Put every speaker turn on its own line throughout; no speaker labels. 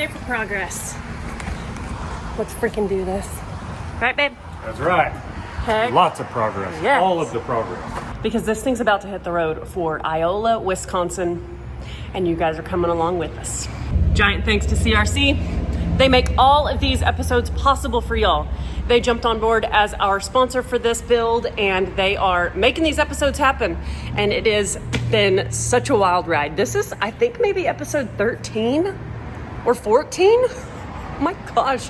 day for progress. Let's freaking do this. Right, babe?
That's right.
Heck.
Lots of progress.
Yes.
All of the progress.
Because this thing's about to hit the road for Iola, Wisconsin, and you guys are coming along with us. Giant thanks to CRC. They make all of these episodes possible for y'all. They jumped on board as our sponsor for this build, and they are making these episodes happen. And it has been such a wild ride. This is, I think, maybe episode 13 or 14. Oh my gosh,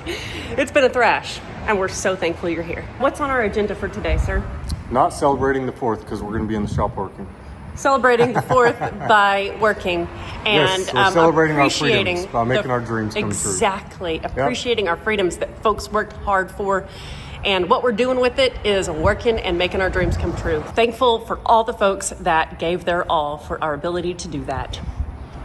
it's been a thrash, and we're so thankful you're here. What's on our agenda for today, sir?
Not celebrating the 4th because we're going to be in the shop working.
Celebrating the 4th by working and
yes, we're celebrating our
appreciating
freedoms by making our dreams come true.
Exactly. Appreciating our freedoms that folks worked hard for. And what we're doing with it is working and making our dreams come true. Thankful for all the folks that gave their all for our ability to do that.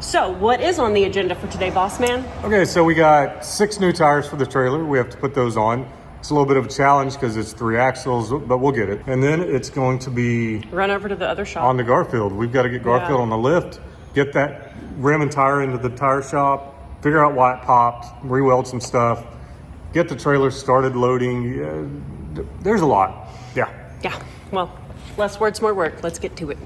So what is on the agenda for today, boss man?
Okay, so we got 6 new tires for the trailer. We have to put those on. It's a little bit of a challenge because it's 3 axles, but we'll get it. And then it's going to be
run over to the other shop
on the Garfield. We've got to get Garfield on the lift, get that rim and tire into the tire shop, figure out why it popped, re-weld some stuff, get the trailer started loading. There's a lot. Yeah.
Well, less words, more work. Let's get to it.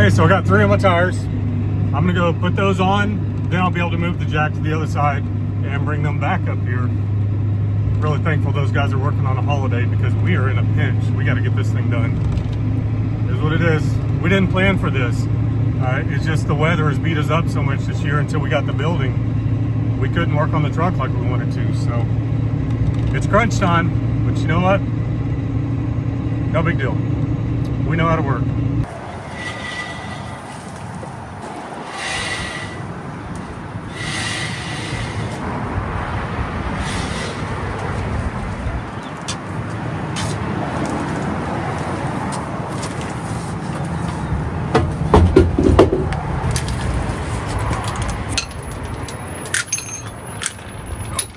Okay, so I got 3 of my tires. I'm gonna go put those on, then I'll be able to move the jack to the other side and bring them back up here. Really thankful those guys are working on a holiday because we are in a pinch. We gotta get this thing done. It is what it is. We didn't plan for this. It's just the weather has beat us up so much this year until we got the building. We couldn't work on the truck like we wanted to, so it's crunch time, but you know what? No big deal. We know how to work.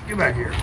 Get back here.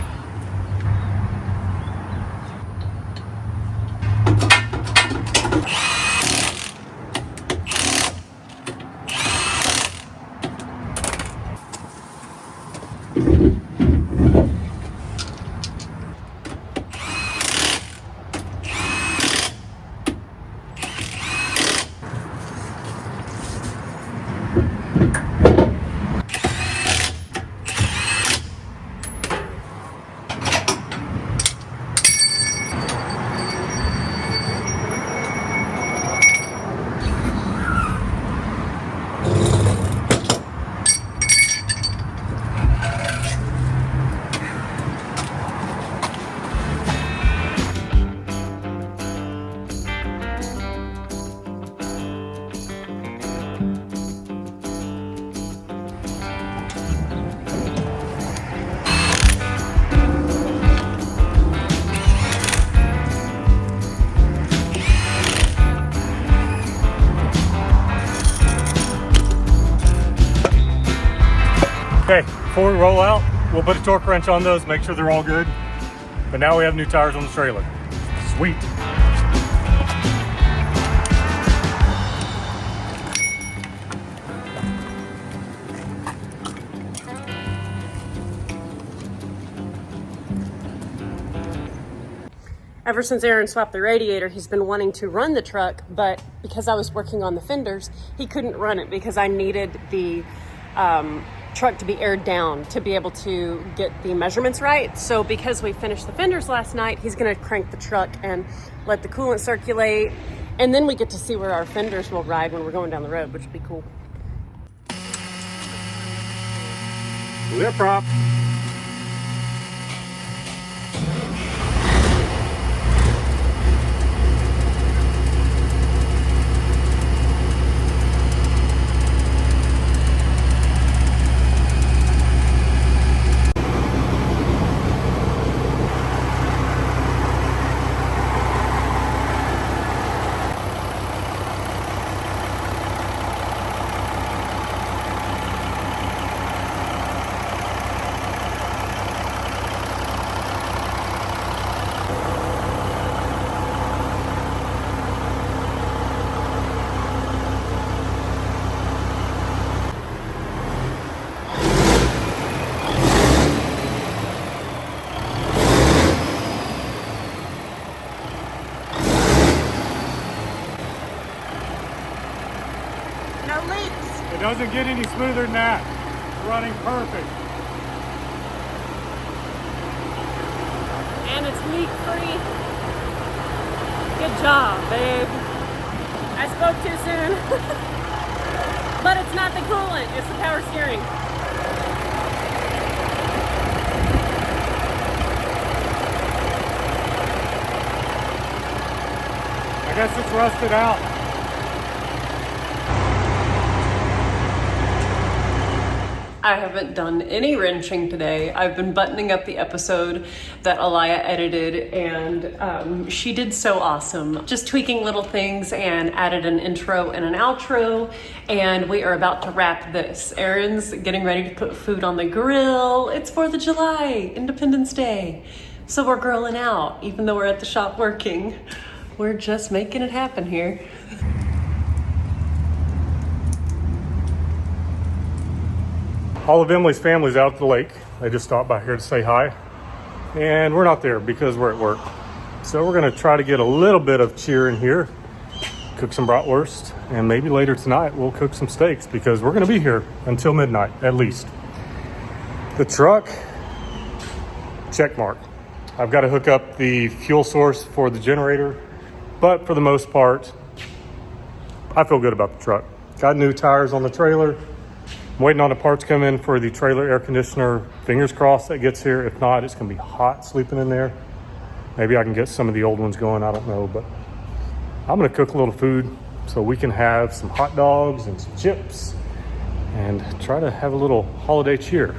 Okay, before we roll out, we'll put a torque wrench on those, make sure they're all good. But now we have new tires on the trailer. Sweet.
Ever since Aaron swapped the radiator, he's been wanting to run the truck, but because I was working on the fenders, he couldn't run it because I needed the truck to be aired down to be able to get the measurements right. So because we finished the fenders last night, he's gonna crank the truck and let the coolant circulate. And then we get to see where our fenders will ride when we're going down the road, which would be cool.
Lip prop. It doesn't get any smoother than that. It's running perfect.
And it's leak-free. Good job, babe. I spoke too soon. But it's not the coolant, it's the power steering.
I guess it's rusted out.
I haven't done any wrenching today. I've been buttoning up the episode that Alaya edited, and she did so awesome. Just tweaking little things and added an intro and an outro, and we are about to wrap this. Erin's getting ready to put food on the grill. It's 4th of July, Independence Day. So we're grilling out, even though we're at the shop working. We're just making it happen here.
All of Emily's family's out at the lake. They just stopped by here to say hi. And we're not there because we're at work. So we're gonna try to get a little bit of cheer in here, cook some bratwurst, and maybe later tonight we'll cook some steaks because we're gonna be here until midnight at least. The truck, check mark. I've got to hook up the fuel source for the generator, but for the most part, I feel good about the truck. Got new tires on the trailer. I'm waiting on the parts come in for the trailer air conditioner. Fingers crossed that gets here. If not, it's gonna be hot sleeping in there. Maybe I can get some of the old ones going, I don't know, but I'm gonna cook a little food so we can have some hot dogs and some chips and try to have a little holiday cheer.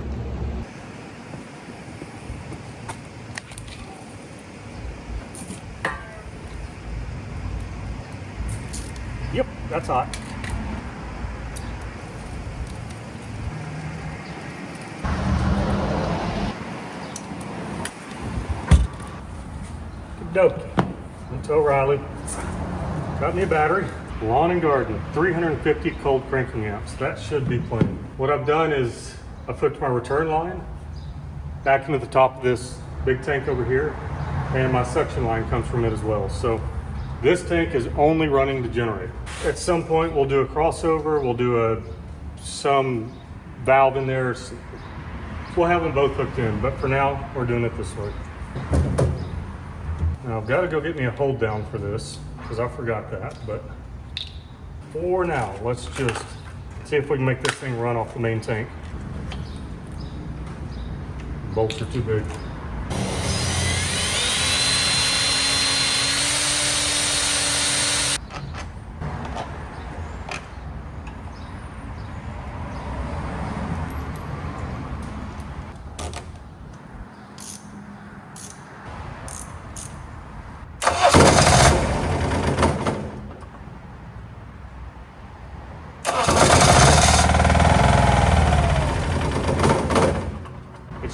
Yep, that's hot. Dokie. Until O'Reilly. Got me a battery. Lawn and garden, 350 cold cranking amps. That should be plenty. What I've done is I've hooked my return line back into the top of this big tank over here, and my suction line comes from it as well. So this tank is only running the generator. At some point we'll do a crossover, we'll do some valve in there. We'll have them both hooked in, but for now we're doing it this way. Now I've got to go get me a hold down for this because I forgot that, but for now, let's just see if we can make this thing run off the main tank. Bolts are too big.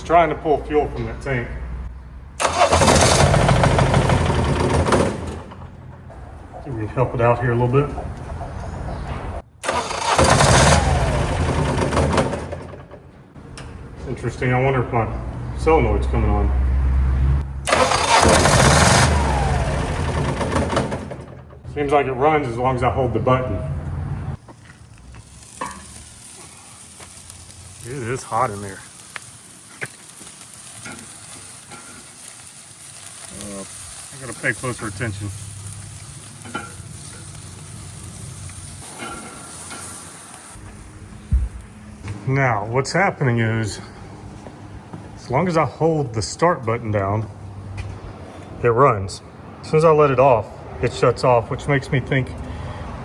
Trying to pull fuel from that tank. See if we can help it out here a little bit. Interesting, I wonder if my solenoid's coming on. Seems like it runs as long as I hold the button. It is hot in there. I gotta pay closer attention. Now, what's happening is, as long as I hold the start button down, it runs. As soon as I let it off, it shuts off, which makes me think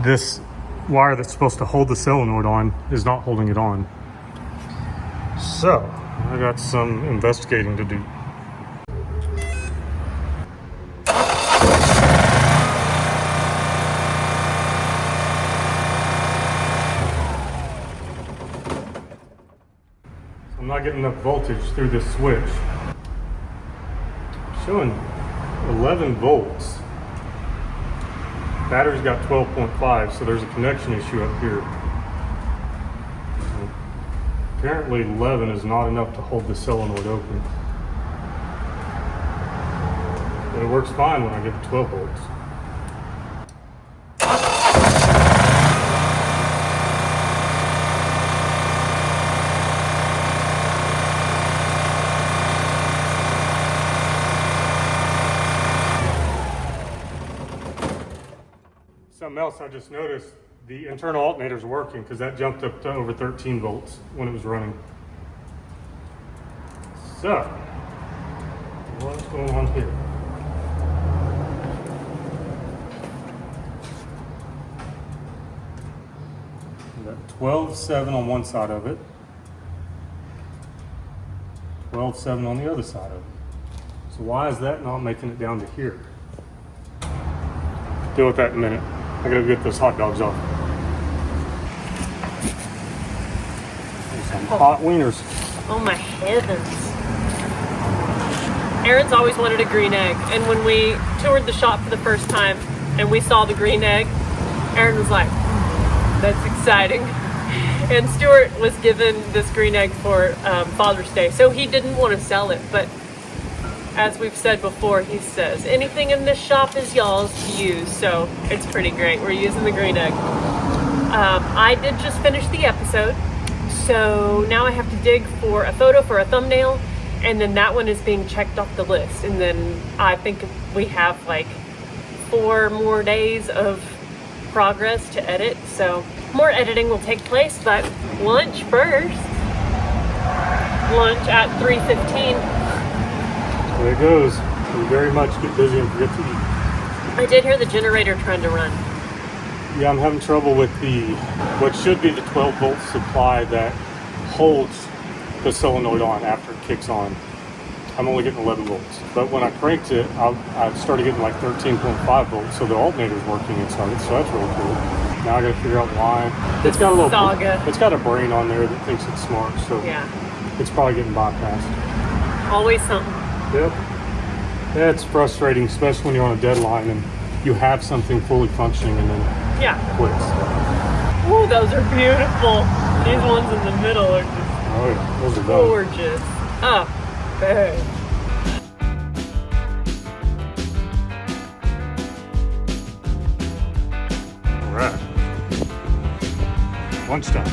this wire that's supposed to hold the solenoid on is not holding it on. So, I got some investigating to do. I'm not getting enough voltage through this switch. It's showing 11 volts. Battery's got 12.5, so there's a connection issue up here. Apparently 11 is not enough to hold the solenoid open. But it works fine when I get to 12 volts. Something else I just noticed, the internal alternator's working because that jumped up to over 13 volts when it was running. So, what's going on here? We got 12.7 on one side of it, 12.7 on the other side of it. So why is that not making it down to here? Deal with that in a minute. I gotta get those hot dogs off. There's some hot wieners.
Oh my heavens. Aaron's always wanted a green egg, and when we toured the shop for the first time and we saw the green egg, Aaron was like, that's exciting. And Stuart was given this green egg for Father's Day, so he didn't want to sell it, but as we've said before, he says, anything in this shop is y'all's to use, so it's pretty great. We're using the green egg. I did just finish the episode, so now I have to dig for a photo for a thumbnail, and then that one is being checked off the list. And then I think we have like 4 more days of progress to edit, so more editing will take place, but lunch first. Lunch at 3:15.
There it goes. We very much get busy and forget to eat.
I did hear the generator trying to run.
Yeah, I'm having trouble with what should be the 12 volt supply that holds the solenoid on after it kicks on. I'm only getting 11 volts. But when I cranked it, I started getting like 13.5 volts, so the alternator's working inside it, so that's really cool. Now I gotta figure out why. It's got a little
saga.
It's got a brain on there that thinks it's smart, so
Yeah.
it's probably getting bypassed.
Always something.
Yep. Yeah, it's frustrating, especially when you're on a deadline and you have something fully functioning and then
Yeah.
quits.
Ooh, those are beautiful. These ones in the middle are just
Oh yeah, those are done.
gorgeous. Oh, babe.
All right. Lunchtime.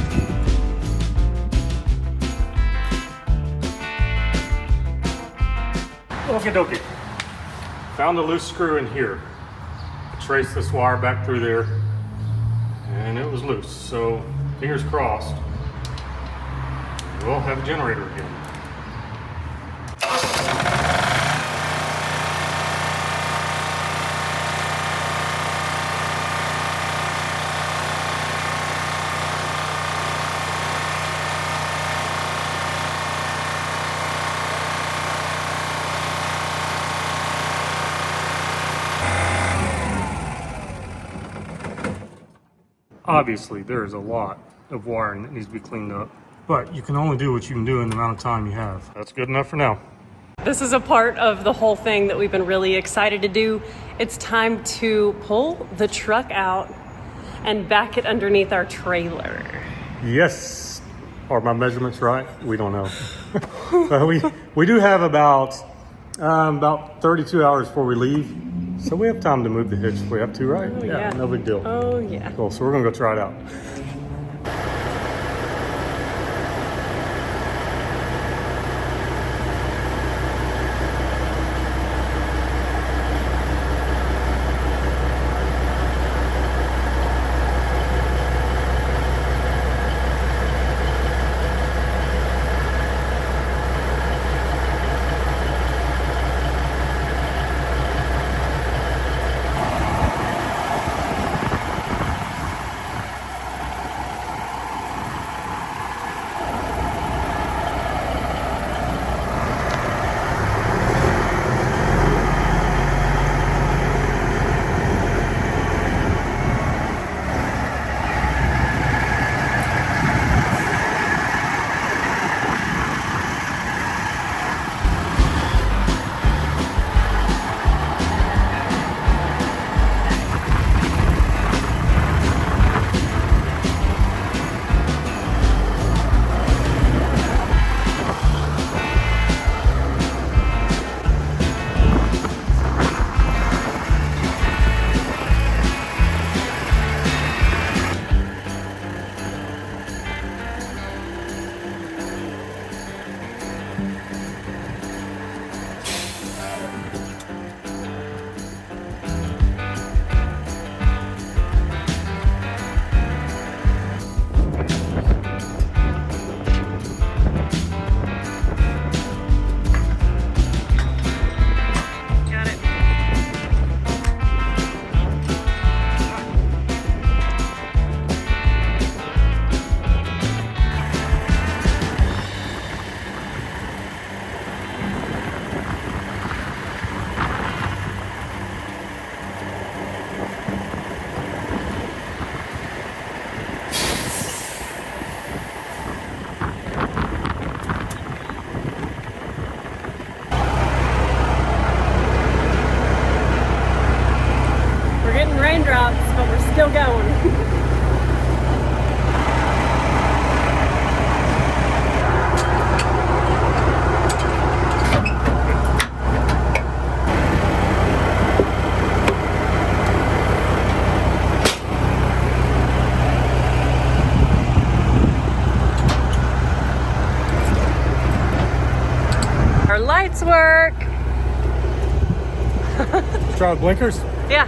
Okie dokie. Found a loose screw in here. Traced this wire back through there, and it was loose. So, fingers crossed, we'll have a generator again. Obviously, there is a lot of wiring that needs to be cleaned up, but you can only do what you can do in the amount of time you have. That's good enough for now.
This is a part of the whole thing that we've been really excited to do. It's time to pull the truck out and back it underneath our trailer.
Yes. Are my measurements right? We don't know. But we do have about 32 hours before we leave. So we have time to move the hitch if we have to, right?
Oh, yeah.
No big deal.
Oh, yeah.
Cool, so we're gonna go try it out.
our lights work.
Try the blinkers?
Yeah.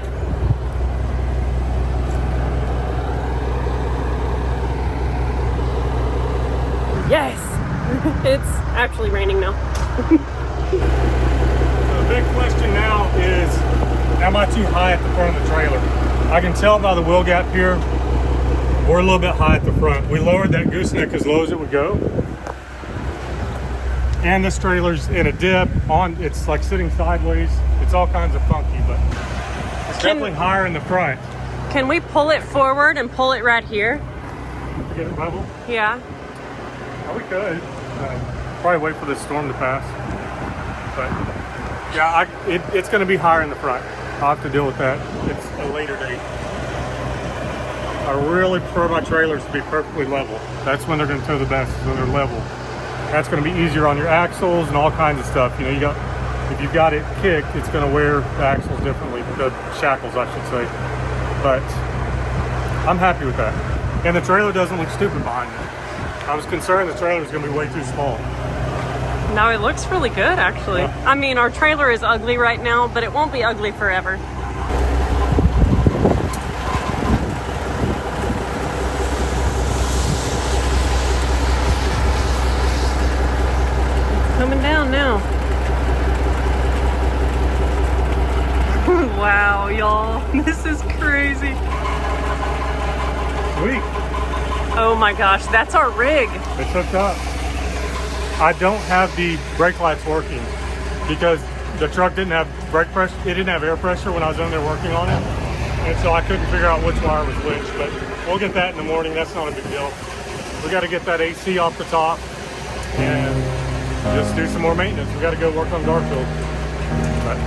Yes. It's actually raining now.
So the big question now is, am I too high at the front of the trailer? I can tell by the wheel gap here, we're a little bit high at the front. We lowered that gooseneck as low as it would go. And this trailer's in a dip, it's like sitting sideways. It's all kinds of funky, but it's definitely higher in the front.
Can we pull it forward and pull it right here?
To get it level?
Yeah.
Oh, we could. Probably wait for this storm to pass. But yeah, it's going to be higher in the front. I'll have to deal with that. It's a later date. I really prefer my trailers to be perfectly level. That's when they're going to tow the best, is when they're level. That's going to be easier on your axles and all kinds of stuff. You know, if you've got it kicked, it's going to wear the axles differently, the shackles, I should say. But I'm happy with that. And the trailer doesn't look stupid behind me. I was concerned the trailer was going to be way too small.
No, it looks really good, actually.
Yeah.
I mean, our trailer is ugly right now, but it won't be ugly forever. It's coming down now. Wow, y'all. This is crazy.
Sweet.
Oh my gosh, that's our rig.
It's hooked up. I don't have the brake lights working because the truck didn't have brake pressure. It didn't have air pressure when I was in there working on it. And so I couldn't figure out which wire was which, but we'll get that in the morning. That's not a big deal. We got to get that AC off the top and just do some more maintenance. We got to go work on Garfield. But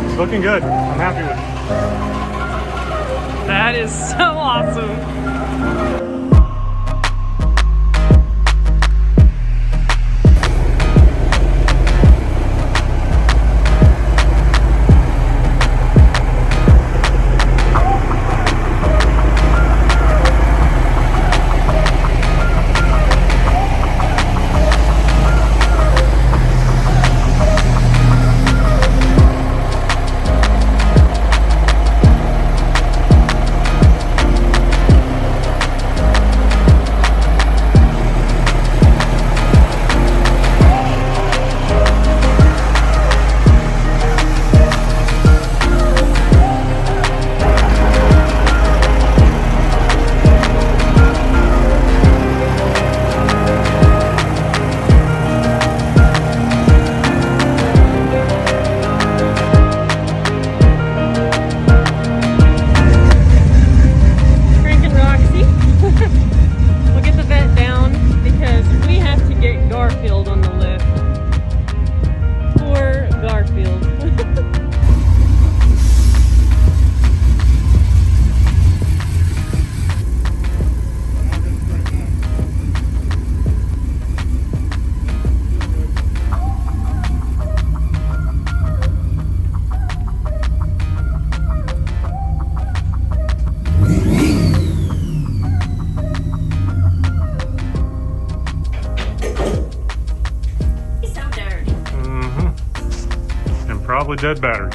it's looking good. I'm happy with it.
That is so awesome. Garfield on the lift. Poor Garfield.
Probably dead battery.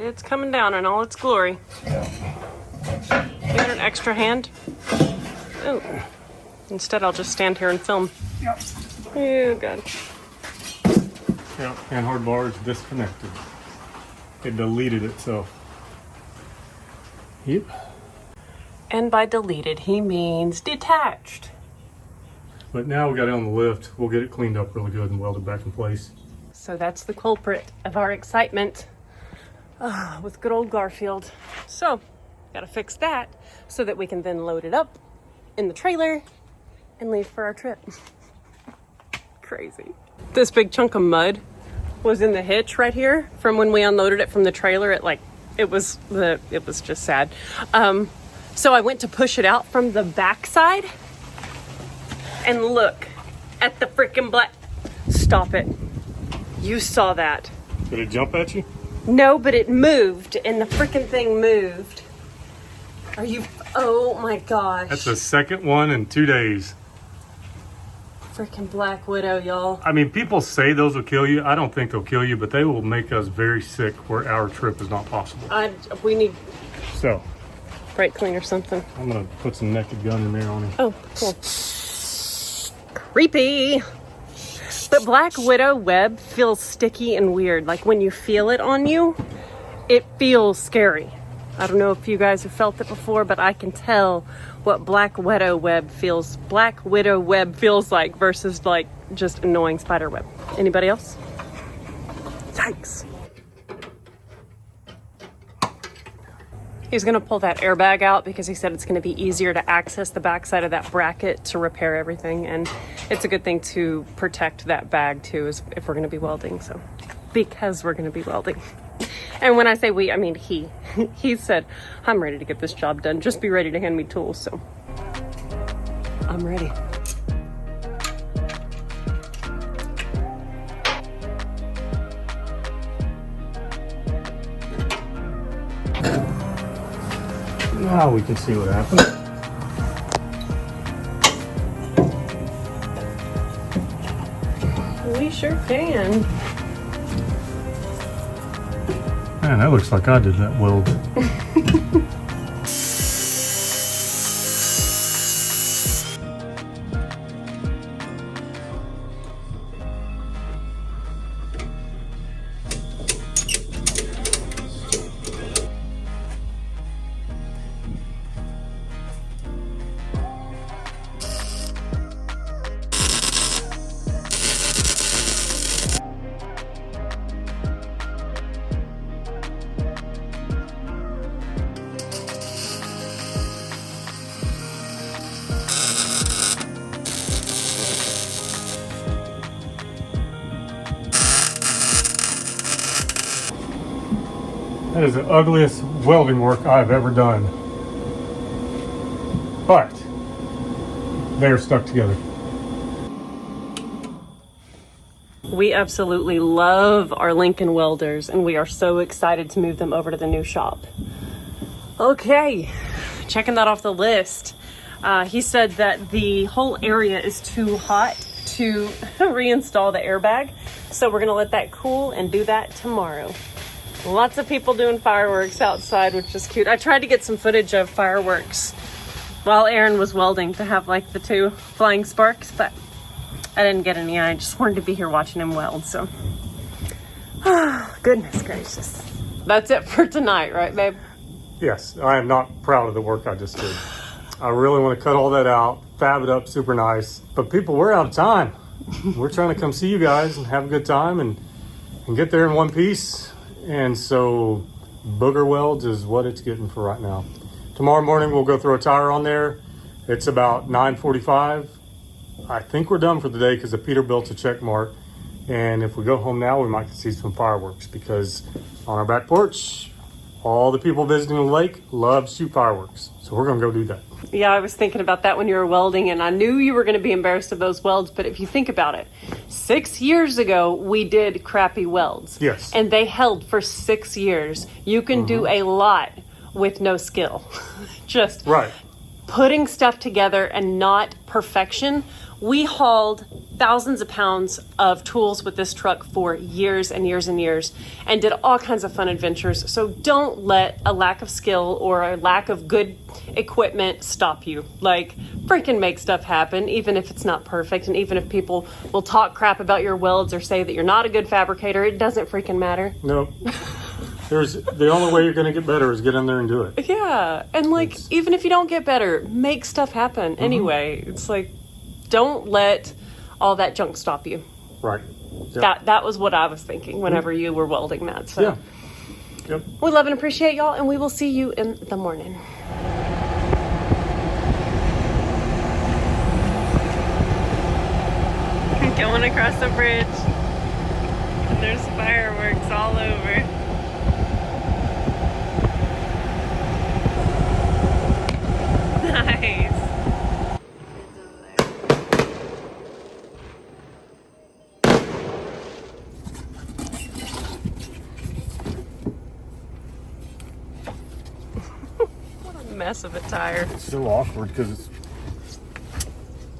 It's coming down in all its glory. You got an extra hand? Oh. Instead, I'll just stand here and film.
Yep.
Oh, God.
Yeah, handhard bar is disconnected. It deleted itself. Yep.
And by deleted, he means detached.
But now we got it on the lift. We'll get it cleaned up really good and welded back in place.
So that's the culprit of our excitement with good old Garfield. So, gotta fix that so that we can then load it up in the trailer and leave for our trip. Crazy. This big chunk of mud was in the hitch right here from when we unloaded it from the trailer. It was just sad. So I went to push it out from the backside and look at the freaking black. Stop it. You saw that.
Did it jump at you?
No, but it moved and the freaking thing moved. Are you, oh my gosh.
That's the second one in 2 days.
Freaking Black Widow, y'all.
I mean, people say those will kill you. I don't think they'll kill you, but they will make us very sick where our trip is not possible.
We need
So,
brake clean or something.
I'm gonna put some Naked Gun in there on him.
Oh, cool. Creepy. But Black Widow web feels sticky and weird. Like when you feel it on you, it feels scary. I don't know if you guys have felt it before, but I can tell what Black Widow web feels like versus like just annoying spider web. Anybody else? Yikes. He's gonna pull that airbag out because he said it's gonna be easier to access the backside of that bracket to repair everything. And it's a good thing to protect that bag too, if we're gonna be welding, so. Because we're gonna be welding. And when I say we, I mean he. He said, I'm ready to get this job done. Just be ready to hand me tools, so. I'm ready.
Now we can see what happened.
We sure can.
Man, that looks like I did that weld. That is the ugliest welding work I've ever done. But they're stuck together.
We absolutely love our Lincoln welders, and we are so excited to move them over to the new shop. Okay, checking that off the list. He said that the whole area is too hot to reinstall the airbag, so we're gonna let that cool and do that tomorrow. Lots of people doing fireworks outside, which is cute. I tried to get some footage of fireworks while Aaron was welding to have like the 2 flying sparks, but I didn't get any. I just wanted to be here watching him weld, so. Goodness gracious. That's it for tonight, right, babe?
Yes, I am not proud of the work I just did. I really want to cut all that out, fab it up super nice. But people, we're out of time. We're trying to come see you guys and have a good time and get there in one piece. And so booger welds is what it's getting for right now. Tomorrow morning we'll go throw a tire on there. It's about 9:45. I think we're done for the day because the Peterbilt's a check mark. And if we go home now, we might see some fireworks because on our back porch, all the people visiting the lake love to shoot fireworks. So we're gonna go do that.
Yeah, I was thinking about that when you were welding, and I knew you were going to be embarrassed of those welds, but if you think about it, 6 years ago, we did crappy welds.
Yes.
And they held for 6 years. You can do a lot with no skill. Just
right.
Putting stuff together and not perfection. We hauled thousands of pounds of tools with this truck for years and years and years and did all kinds of fun adventures. So don't let a lack of skill or a lack of good equipment stop you. Like, freaking make stuff happen, even if it's not perfect. And even if people will talk crap about your welds or say that you're not a good fabricator, it doesn't freaking matter.
No. The only way you're going to get better is get in there and do it.
Yeah. And like, even if you don't get better, make stuff happen anyway. It's like, don't let all that junk stop you.
Right. Yep.
That was what I was thinking whenever you were welding that. So
yeah. Yep.
We love and appreciate y'all, and we will see you in the morning. Going across the bridge, and there's fireworks all over. Nice. What a mess of a tire.
It's so awkward because it's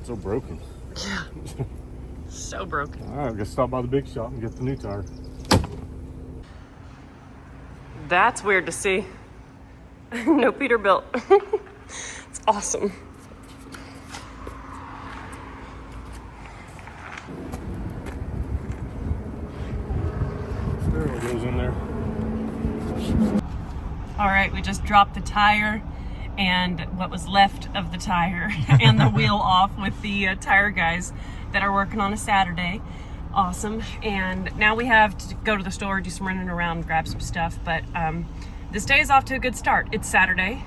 so broken.
Yeah. So broken.
All right, I guess stop by the big shop and get the new tire.
That's weird to see. No Peterbilt. It's awesome.
There it goes in there.
All right, we just dropped the tire and what was left of the tire and the wheel off with the tire guys that are working on a Saturday. Awesome. And now we have to go to the store, do some running around, grab some stuff. But this day is off to a good start. It's Saturday.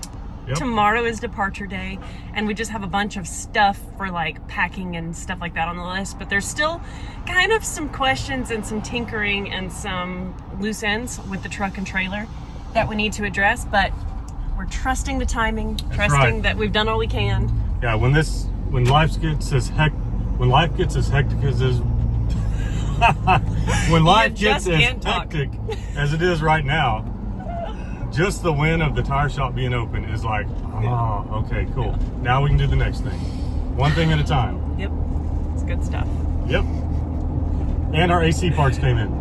Yep. Tomorrow is departure day. And we just have a bunch of stuff for like packing and stuff like that on the list. But there's still kind of some questions and some tinkering and some loose ends with the truck and trailer that we need to address. But we're trusting the timing, trusting that we've done all we can.
Yeah, when life gets as hectic as is, when life gets as hectic as it is right now, just the win of the tire shop being open is like, oh, okay, cool. Now we can do the next thing. One thing at a time.
Yep, it's good stuff.
Yep. And our AC parts came in.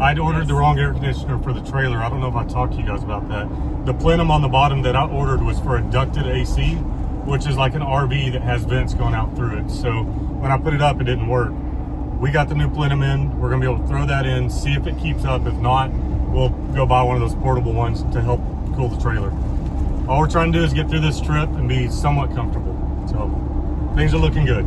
I'd ordered the wrong air conditioner for the trailer. I don't know if I talked to you guys about that. The plenum on the bottom that I ordered was for a ducted AC, which is like an RV that has vents going out through it. So when I put it up, it didn't work. We got the new plenum in. We're gonna be able to throw that in, see if it keeps up. If not, we'll go buy one of those portable ones to help cool the trailer. All we're trying to do is get through this trip and be somewhat comfortable. So things are looking good.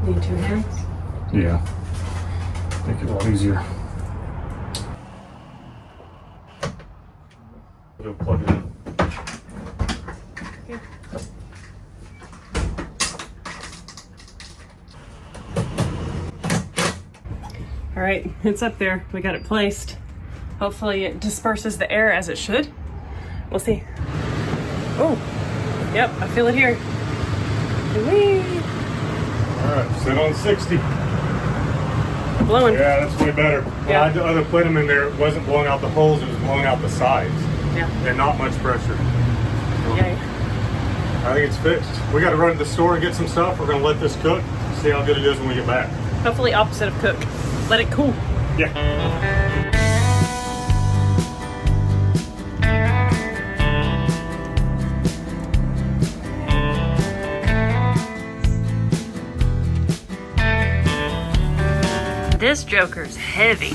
Need 2 hands?
Yeah. Make it a lot easier. We'll plug it in.
Okay. All right, it's up there. We got it placed. Hopefully it disperses the air as it should. We'll see. Oh, yep, I feel it here. Whee!
All right, sit on 60.
Blowing.
Yeah, that's way better. When I had the other plenum in there, it wasn't blowing out the holes, it was blowing out the sides.
Yeah.
And not much pressure. So
Yay.
I think it's fixed. We got to run to the store and get some stuff. We're going to let this cook, see how good it is when we get back.
Hopefully opposite of cook. Let it cool.
Yeah.
This joker's heavy.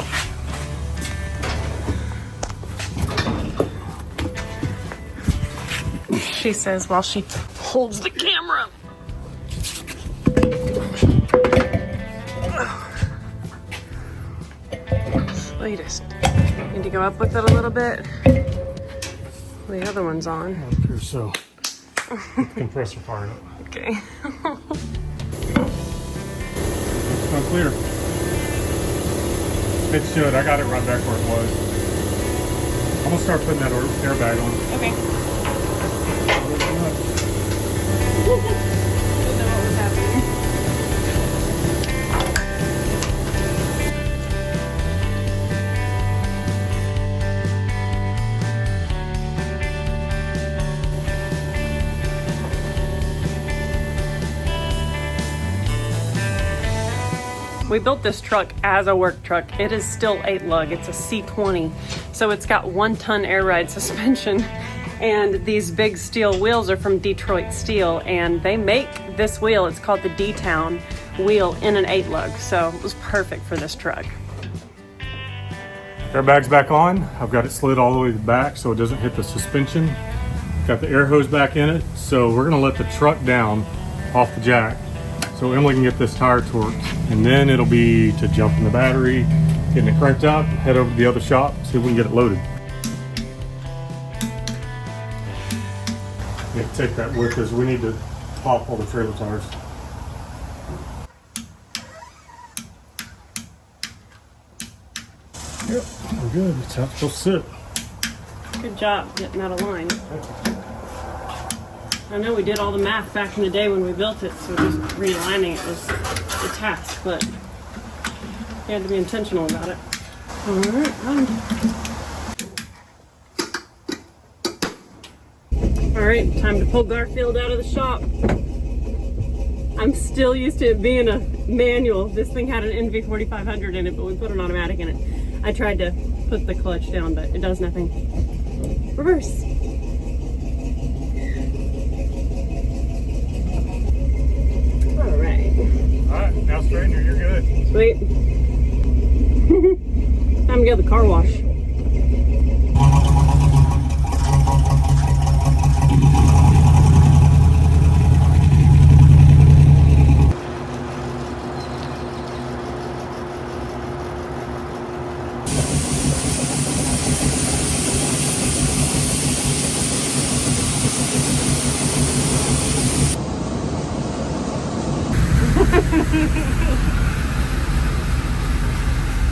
She says while she holds the camera. Sweetest. Need to go up with it a little bit. The other one's on.
Okay, so compressor fired up.
Okay.
It's not clear. It should. I got it right back where it was. I'm gonna start putting that airbag on.
Okay. Didn't know what was happening. We built this truck as a work truck. It is still 8 lug. It's a C20. So it's got 1-ton air ride suspension. And these big steel wheels are from Detroit Steel. And they make this wheel, it's called the D-Town wheel, in an 8 lug. So it was perfect for this truck.
Airbag's back on. I've got it slid all the way to the back so it doesn't hit the suspension. Got the air hose back in it. So we're gonna let the truck down off the jack so Emily can get this tire torqued. And then it'll be to jump in the battery, getting it cranked up, head over to the other shop, see if we can get it loaded. Yeah, take that with us. We need to pop all the trailer tires. Yep, we're good. It's how it's supposed to sit.
Good job getting that aligned. I know we did all the math back in the day when we built it, so just realigning it was a task, but you had to be intentional about it. All right, All right, time to pull Garfield out of the shop. I'm still used to it being a manual. This thing had an NV4500 in it, but we put an automatic in it. I tried to put the clutch down, but it does nothing. Reverse. All right,
now straighten her, you're good.
Sweet. Time to go to the car wash.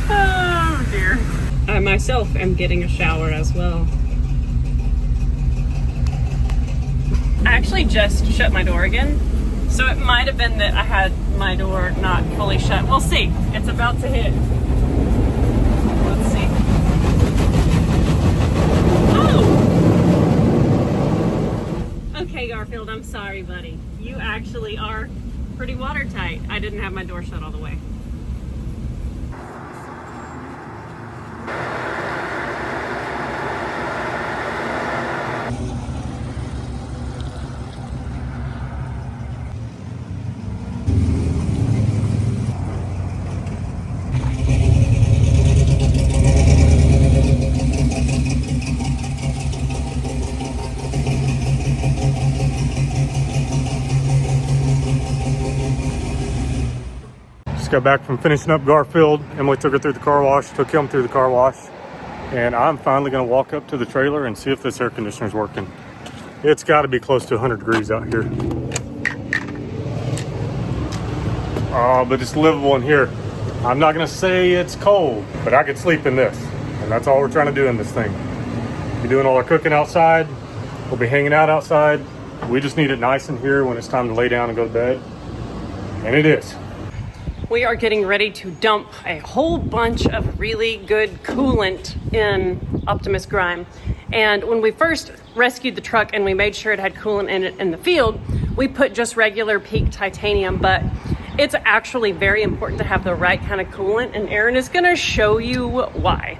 Oh dear. I myself am getting a shower as well. I actually just shut my door again, so it might have been that I had my door not fully shut. We'll see. It's about to hit. Let's see. Oh! Okay, Garfield, I'm sorry, buddy. You actually are pretty watertight. I didn't have my door shut all the way.
Got back from finishing up Garfield. Emily took her through the car wash, took him through the car wash, and I'm finally going to walk up to the trailer and see if this air conditioner is working. It's got to be close to 100 degrees out here. Oh, but it's livable in here. I'm not going to say it's cold, but I could sleep in this, and that's all we're trying to do in this thing. We're doing all our cooking outside. We'll be hanging out outside. We just need it nice in here when it's time to lay down and go to bed, and it is.
We are getting ready to dump a whole bunch of really good coolant in Optimus Grime. And when we first rescued the truck and we made sure it had coolant in it in the field, we put just regular Peak titanium, but it's actually very important to have the right kind of coolant, and Aaron is gonna show you why.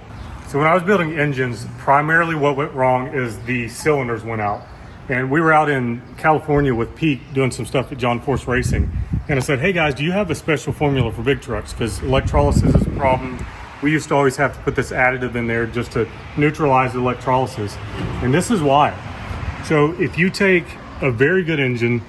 So when I was building engines, primarily what went wrong is the cylinders went out. And we were out in California with Peak doing some stuff at John Force Racing. And I said, hey guys, do you have a special formula for big trucks? Because electrolysis is a problem. We used to always have to put this additive in there just to neutralize the electrolysis. And this is why. So if you take a very good engine,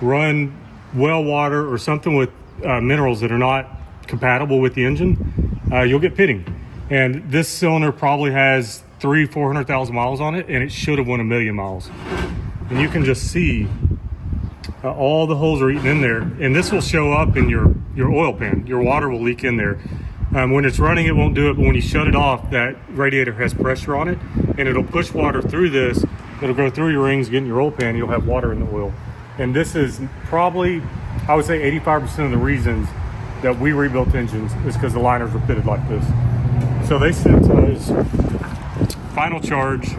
run well water or something with minerals that are not compatible with the engine, you'll get pitting. And this cylinder probably has 300,000-400,000 miles on it, and it should have won 1,000,000 miles. And you can just see all the holes are eaten in there, and this will show up in your oil pan. Your water will leak in there. When it's running, it won't do it, but when you shut it off, that radiator has pressure on it, and it'll push water through this. It'll go through your rings, get in your oil pan, and you'll have water in the oil. And this is probably, I would say 85% of the reasons that we rebuilt engines is because the liners were fitted like this. So they sent us final charge.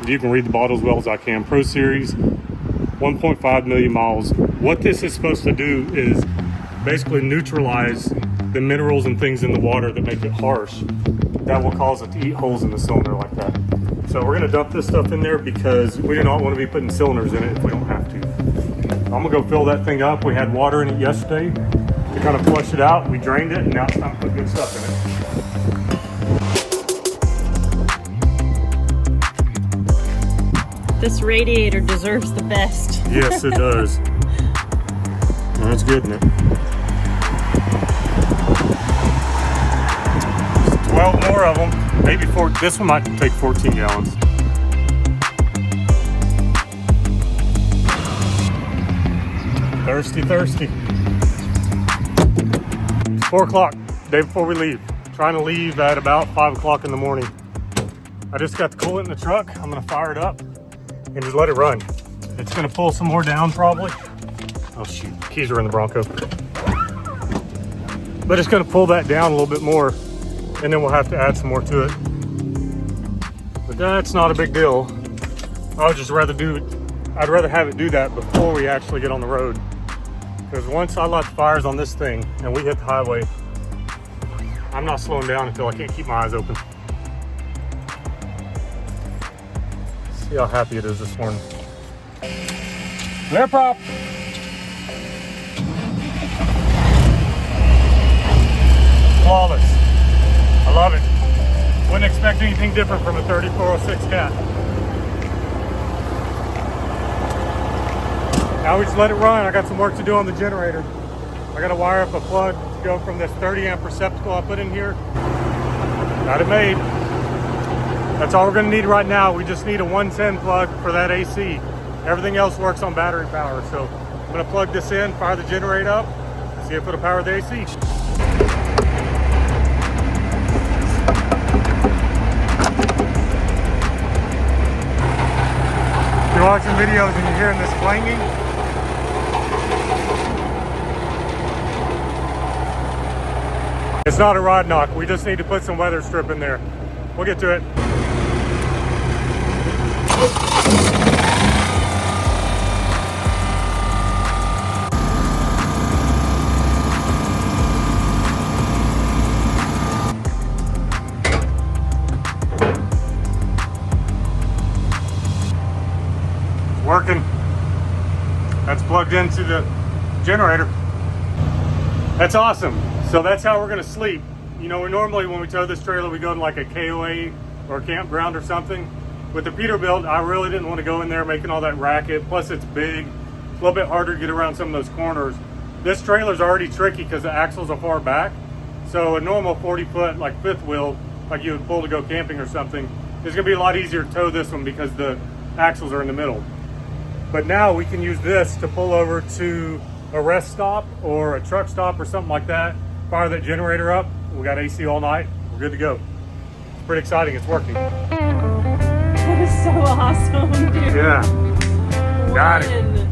You can read the bottle as well as I can. Pro Series, 1.5 million miles. What this is supposed to do is basically neutralize the minerals and things in the water that make it harsh, that will cause it to eat holes in the cylinder like that. So we're gonna dump this stuff in there because we do not want to be putting cylinders in it if we don't have to. I'm gonna go fill that thing up. We had water in it yesterday to kind of flush it out. We drained it, and now it's time to put good stuff in it.
This radiator deserves the best.
Yes, it does. That's good, isn't it? 12 more of them. Maybe 4. This one might take 14 gallons. Thirsty. It's 4 o'clock, day before we leave. Trying to leave at about 5 o'clock in the morning. I just got the coolant in the truck. I'm gonna fire it up and just let it run. It's gonna pull some more down probably. Oh shoot, keys are in the Bronco. But it's gonna pull that down a little bit more, and then we'll have to add some more to it. But that's not a big deal. I'd rather have it do that before we actually get on the road. Because once I light the fires on this thing and we hit the highway, I'm not slowing down until I can't keep my eyes open. See how happy it is this morning. Air prop. Flawless. I love it. Wouldn't expect anything different from a 3406 cat. Now we just let it run. I got some work to do on the generator. I got to wire up a plug to go from this 30 amp receptacle I put in here. Got it made. That's all we're going to need right now. We just need a 110 plug for that AC. Everything else works on battery power. So I'm going to plug this in, fire the generator up, see if it'll power the AC. If you're watching videos and you're hearing this clanging, it's not a rod knock. We just need to put some weather strip in there. We'll get to it. Working. That's plugged into the generator. That's awesome. So that's how we're gonna sleep. You know, normally when we tow this trailer, we go to like a KOA or a campground or something. With the Peterbilt, I really didn't want to go in there making all that racket. Plus it's big. It's a little bit harder to get around some of those corners. This trailer's already tricky because the axles are far back. So a normal 40-foot, like fifth wheel, like you would pull to go camping or something, is gonna be a lot easier to tow this one because the axles are in the middle. But now we can use this to pull over to a rest stop or a truck stop or something like that. Fire that generator up. We got AC all night. We're good to go. It's pretty exciting. It's working.
That is so awesome, dude.
Yeah. Got it.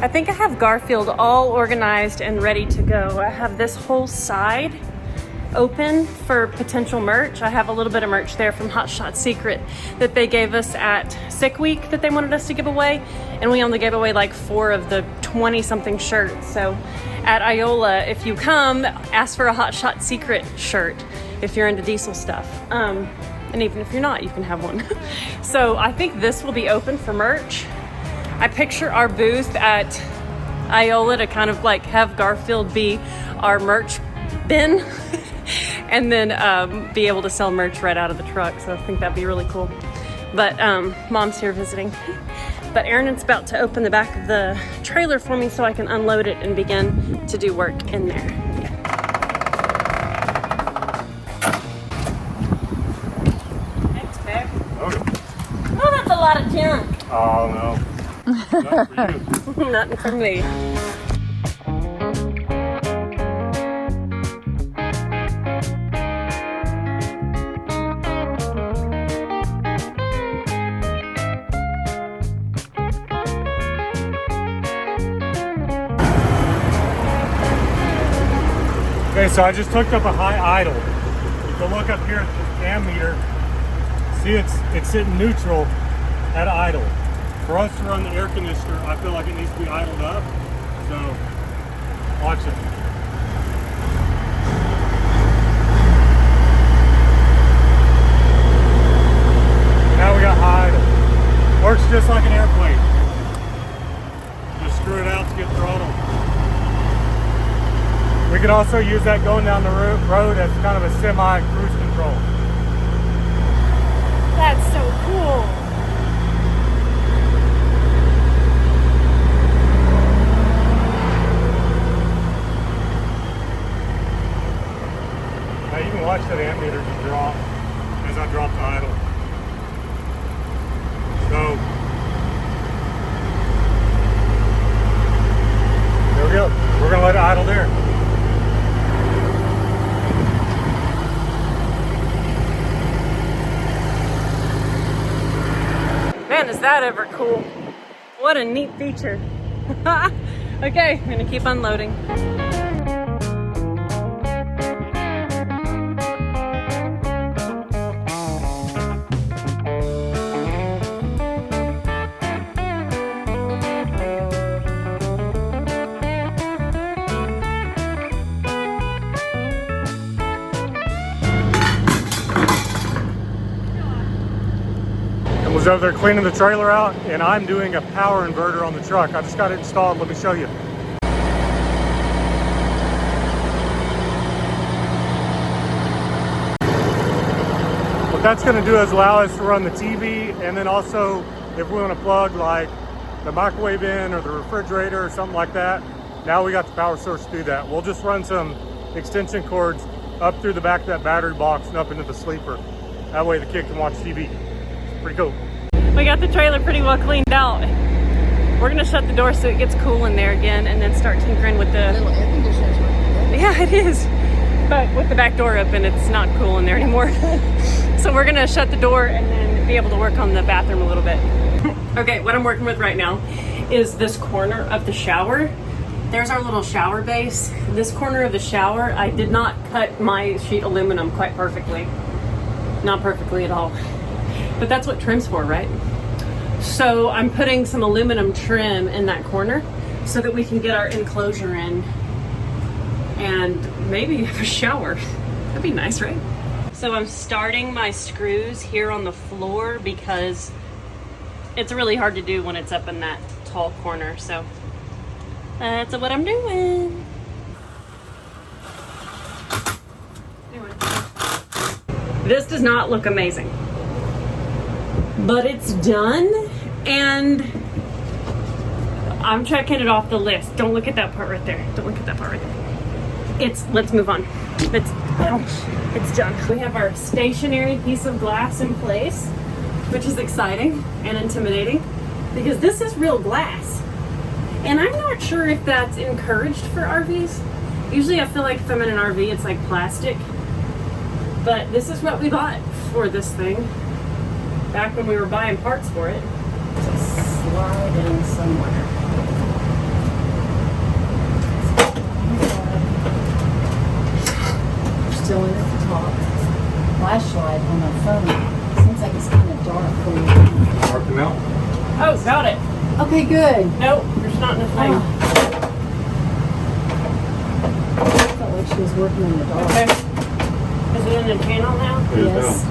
I think I have Garfield all organized and ready to go. I have this whole side open for potential merch. I have a little bit of merch there from Hot Shot Secret that they gave us at Sick Week that they wanted us to give away, and we only gave away like 4 of the 20 something shirts. So at Iola, if you come, ask for a Hot Shot Secret shirt if you're into diesel stuff, and even if you're not, you can have one. So I think this will be open for merch. I picture our booth at Iola to kind of like have Garfield be our merch bin and then be able to sell merch right out of the truck. So I think that'd be really cool. But Mom's here visiting. But Aaron's about to open the back of the trailer for me so I can unload it and begin to do work in there. Thanks, babe. Oh, that's a lot of junk.
Oh, no. Not for you.
Nothing for me.
Okay, so I just hooked up a high idle. You can look up here at the ammeter, See, it's sitting neutral at idle. For us to run the air conditioner, I feel like it needs to be idled up. So, watch it. Now we got high idle. Works just like an airplane. Just screw it out to get throttle. We can also use that going down the road as kind of a semi-cruise control.
That's so cool.
Now you can watch that ammeter just drop as I drop the idle. So, there we go. We're going to let it idle there.
Man, is that ever cool. What a neat feature. Okay, I'm gonna keep unloading.
Was over there cleaning the trailer out, and I'm doing a power inverter on the truck. I just got it installed. Let me show you. What that's going to do is allow us to run the TV, and then also if we want to plug like the microwave in or the refrigerator or something like that, now we got the power source to do that. We'll just run some extension cords up through the back of that battery box and up into the sleeper. That way the kid can watch TV. It's pretty cool.
We got the trailer pretty well cleaned out. We're gonna shut the door so it gets cool in there again and then start tinkering with the
little air conditioner's working good.
Yeah, it is. But with the back door open, it's not cool in there anymore. So we're gonna shut the door and then be able to work on the bathroom a little bit. Okay, what I'm working with right now is this corner of the shower. There's our little shower base. This corner of the shower, I did not cut my sheet aluminum quite perfectly. Not perfectly at all. But that's what trim's for, right? So I'm putting some aluminum trim in that corner so that we can get our enclosure in and maybe have a shower. That'd be nice, right? So I'm starting my screws here on the floor because it's really hard to do when it's up in that tall corner. So that's what I'm doing. Anyway. This does not look amazing, but it's done, and I'm checking it off the list. Don't look at that part right there. Don't look at that part right there. Let's move on. It's done. We have our stationary piece of glass in place, which is exciting and intimidating because this is real glass. And I'm not sure if that's encouraged for RVs. Usually I feel like if I'm in an RV, it's like plastic. But this is what we bought for this thing back when we were buying parts for it. Just slide in somewhere.
We're still in at the top. Flashlight on my phone. Seems like it's kind of dark for me.
Marking out.
Oh, got it.
Okay, good.
Nope, there's not in the thing.
I felt like she was working in the dark.
Okay. Is it in the channel now?
It is
Yes.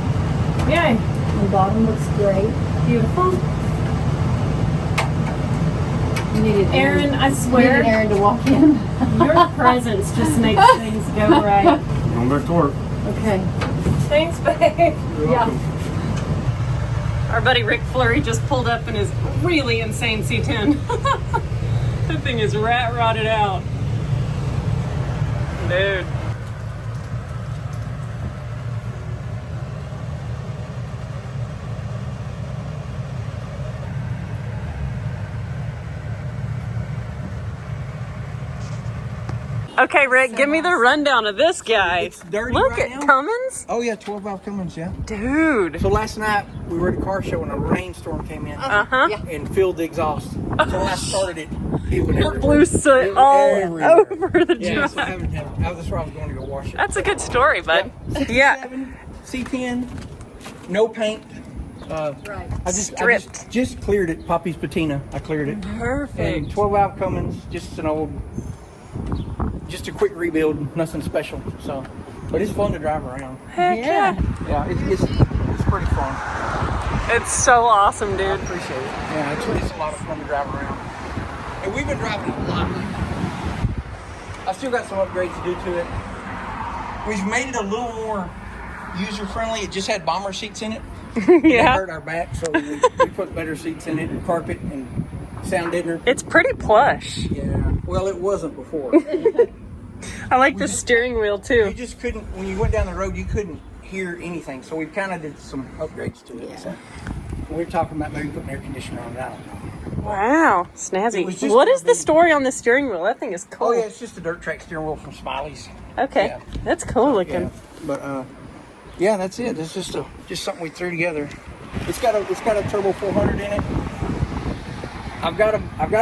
Yay.
The bottom looks great.
Beautiful.
You needed
Aaron, I
You
swear,
needed Aaron to walk in.
your presence just makes things go right.
Going back to work.
Okay.
Thanks, babe.
You're welcome.
Our buddy Rick Flurry just pulled up in his really insane C10. That thing is rat rotted out. Dude. Okay, Rick, give me the rundown of this guy.
It's dirty
Look
right
at
now.
Cummins.
Oh yeah, 12 valve Cummins, yeah.
Dude.
So last night we were at a car show and a rainstorm came in
Uh-huh.
and filled the exhaust. So when I started it, it was everywhere.
Blue soot
It was
all
everywhere.
over the
Yeah, so I
truck.
haven't had. That's where I was going to go wash it.
That's a good story, bud. Yeah.
67, C10, no paint,
Right.
I just cleared it. Poppy's patina. I cleared it.
Perfect.
And 12 valve Cummins, just a quick rebuild, nothing special. So, but it's fun to drive around.
Heck yeah.
Yeah, it's pretty fun.
It's so awesome,
I
dude.
appreciate it. Yeah, it's a lot of fun to drive around. And we've been driving a lot. I still got some upgrades to do to it. We've made it a little more user friendly. It just had bomber seats in it. It
Yeah.
hurt our back, so we put better seats in it and carpet and sound deadener.
It's pretty plush.
Yeah. Well, it wasn't before.
I like the steering wheel
You
too.
just couldn't, when you went down the road, you couldn't hear anything. So we kind of did some upgrades to it.
Yeah.
So we're talking about maybe putting air conditioner on that.
Wow,
It
snazzy.
was just
What
gonna
is the
be-
story on the steering wheel? That thing is cool.
Oh yeah, it's just a dirt track steering wheel from Smiley's.
Okay,
Yeah.
that's cool looking.
Yeah. But yeah, that's it. It's just something we threw together. It's got a turbo 400 in it. I've got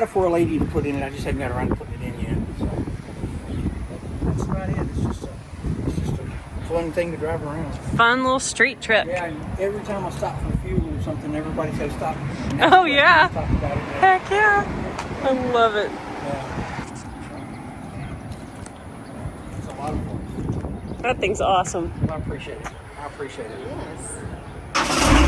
a 480 to put in it. I just haven't got around to putting it in yet. So that's about it. It's just a fun thing to drive around.
Fun little street trip.
Yeah, and every time I stop for fuel or something, everybody says stop.
Oh, yeah.
Talk about it. Yeah.
Heck yeah. I love it.
Yeah. It's a lot of fun.
That thing's awesome.
I appreciate it. I appreciate it.
Yes.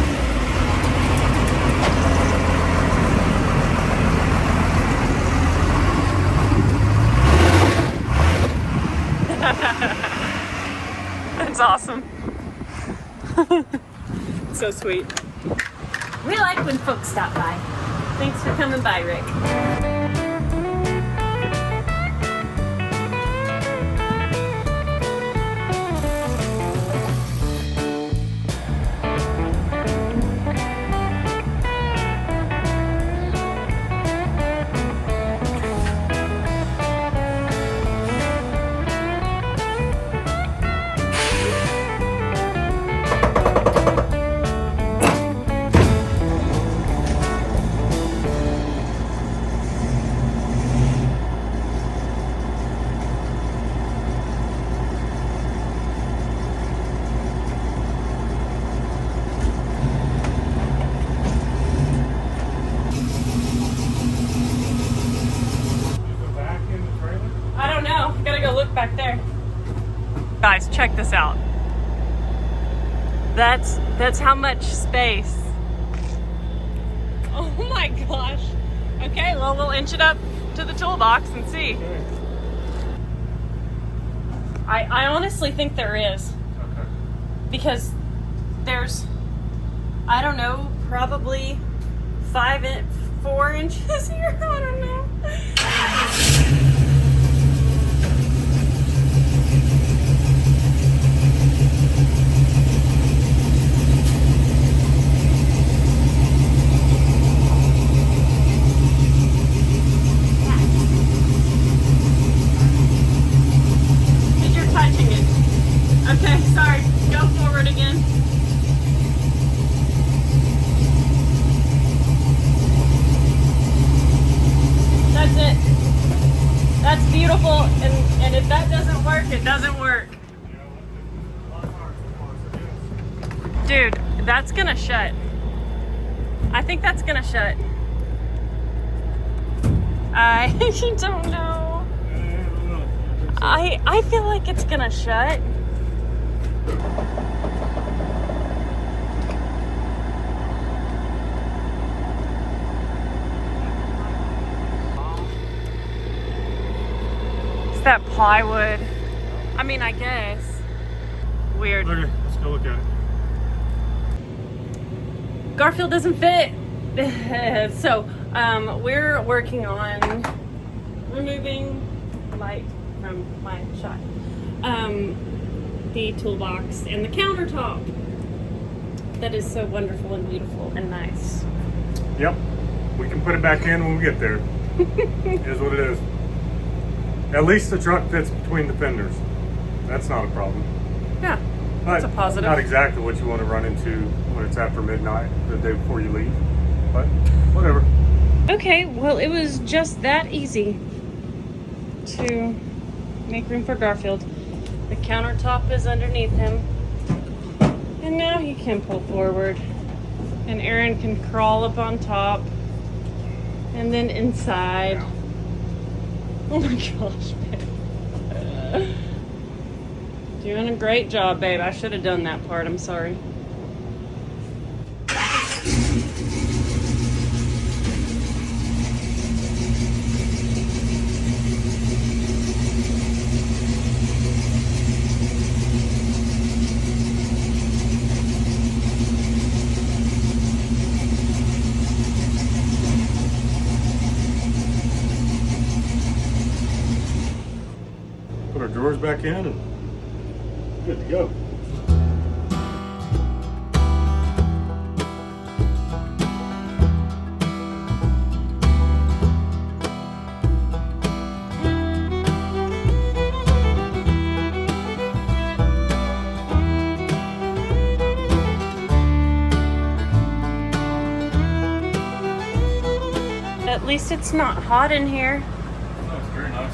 That's awesome. So sweet.
We like when folks stop by.
Thanks for coming by, Rick. I don't know. Gotta go look back there. Guys, check this out. That's how much space. Oh my gosh. Okay, well, we'll inch it up to the toolbox and see. I honestly think there is.
Okay.
Because there's, I don't know, probably 4 inches here. I don't know. You're touching it. Okay, sorry. Go forward again. That's it. That's beautiful, and if that doesn't work, it doesn't work. Dude, that's gonna shut. I think that's gonna shut. I don't know. I feel like it's gonna shut. It's that plywood. I mean, I guess. Weird.
Okay, let's go look at it.
Garfield doesn't fit. So, we're working on removing light from my shot. The toolbox and the countertop. That is so wonderful and beautiful and nice.
Yep. We can put it back in when we get there. It is what it is. At least the truck fits between the fenders. That's not a problem.
Yeah,
But
that's a positive.
not exactly what you want to run into when it's after midnight, the day before you leave. But whatever.
Okay, well, it was just that easy to make room for Garfield. The countertop is underneath him. And now he can pull forward And Aaron can crawl up on top. And then inside. Oh my gosh, babe. Doing a great job, babe. I should have done that part. I'm sorry.
Put our drawers back in and good to go.
At least it's not hot in here.
Oh, it's very nice.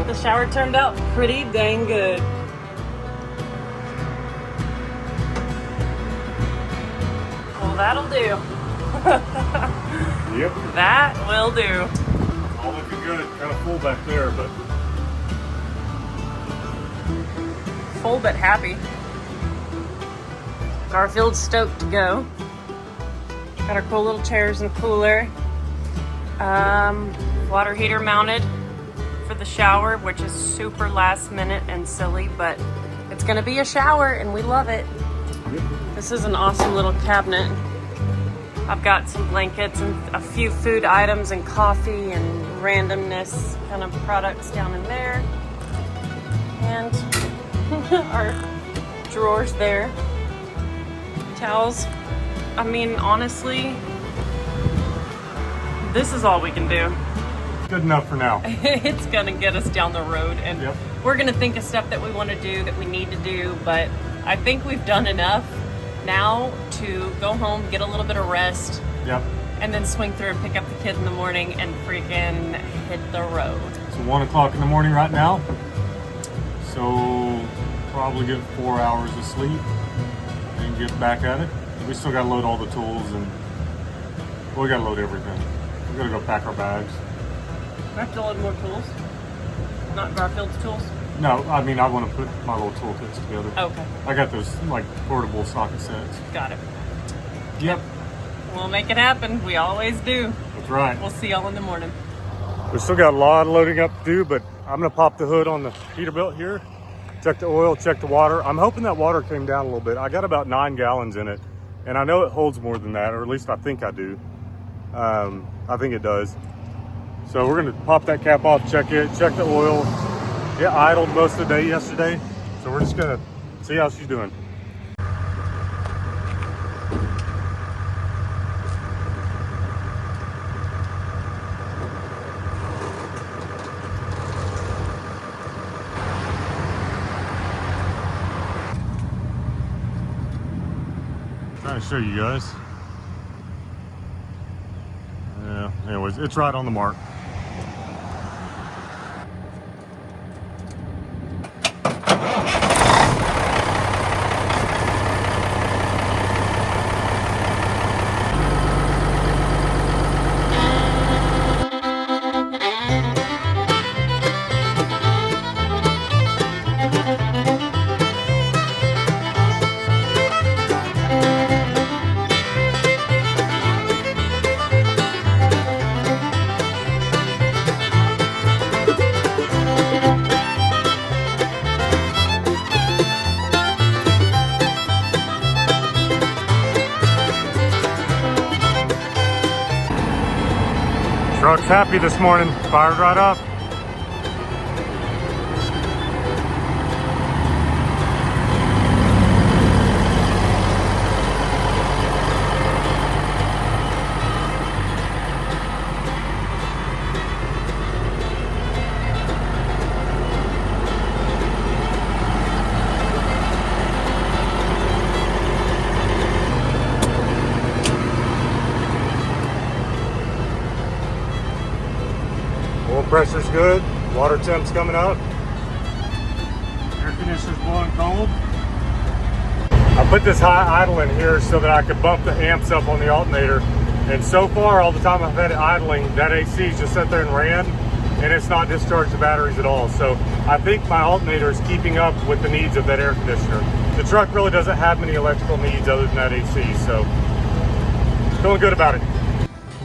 The shower turned out pretty dang good. Well, that'll do.
Yep.
That will do.
All looking good. Kind of full back there, but
Full but happy. Garfield's stoked to go. Got our cool little chairs and cooler. Water heater mounted for the shower, which is super last minute and silly, but it's gonna be a shower and we love it.
yep.
This is an awesome little cabinet. I've got some blankets and a few food items and coffee and randomness kind of products down in there. And our drawers there. Towels. I mean, honestly, this is all we can do.
Good enough for now.
It's gonna get us down the road, and
Yep.
we're gonna think of stuff that we want to do, that we need to do, but I think we've done enough now to go home, get a little bit of rest,
Yep.
and then swing through and pick up the kids in the morning and freaking hit the road.
It's 1 o'clock in the morning right now. So probably get 4 hours of sleep and get back at it. We still gotta load all the tools and we gotta load everything. We gotta go pack our bags.
We have to load more tools, not Garfield's tools.
No, I mean I want to put my little toolkits together.
Okay,
I got those like portable socket sets.
got it.
Yep,
We'll make it happen. We always do.
that's right.
We'll see y'all in the morning.
We still got a lot of loading up to do, but I'm gonna pop the hood on the heater belt here, check the oil, check the water. I'm hoping that water came down a little bit. I got about 9 gallons in it, and I know it holds more than that, or at least I think I do. I think it does. So we're gonna pop that cap off, check it, check the oil. It idled most of the day yesterday, so we're just gonna see how she's doing. Trying to show you guys. Yeah, anyways, it's right on the mark. Truck's happy this morning, fired right up. Pressure's good. Water temp's coming up. Air conditioner's blowing cold. I put this high idle in here so that I could bump the amps up on the alternator. And so far, all the time I've had it idling, that AC's just sat there and ran, and it's not discharged the batteries at all. So I think my alternator is keeping up with the needs of that air conditioner. The truck really doesn't have many electrical needs other than that AC, so feeling good about it.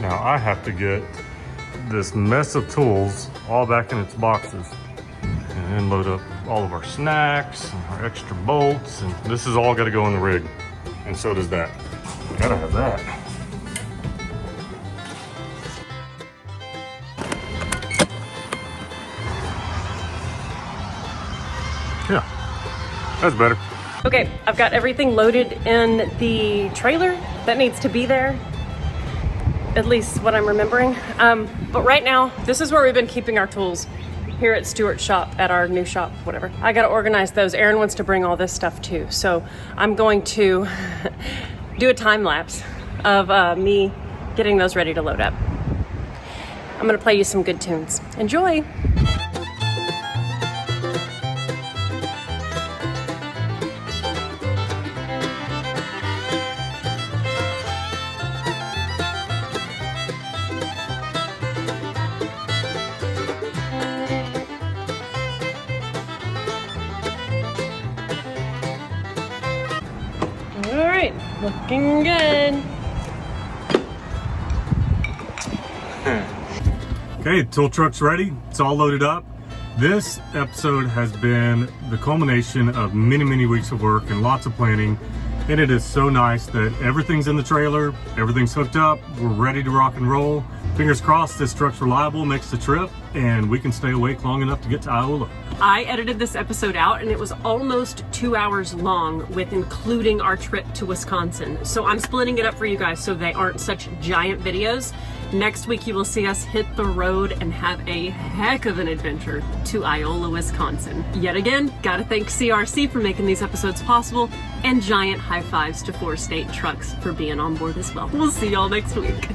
Now I have to get this mess of tools all back in its boxes and then load up all of our snacks and our extra bolts, and this is all got to go in the rig, and so does that. Gotta have that. Yeah, that's better.
Okay, I've got everything loaded in the trailer that needs to be there, at least what I'm remembering. But right now, this is where we've been keeping our tools here at Stewart's shop, at our new shop, whatever. I gotta organize those. Aaron wants to bring all this stuff too. So I'm going to do a time lapse of me getting those ready to load up. I'm gonna play you some good tunes. Enjoy. All right, looking good.
Okay, tool truck's ready. It's all loaded up. This episode has been the culmination of many, many weeks of work and lots of planning. And it is so nice that everything's in the trailer, everything's hooked up, we're ready to rock and roll. Fingers crossed this truck's reliable, makes the trip, and we can stay awake long enough to get to Iola.
I edited this episode out and it was almost 2 hours long with including our trip to Wisconsin. So I'm splitting it up for you guys so they aren't such giant videos. Next week you will see us hit the road and have a heck of an adventure to Iola, Wisconsin. Yet again, gotta thank CRC for making these episodes possible, and giant high fives to 4 State Trucks for being on board as well. We'll see y'all next week.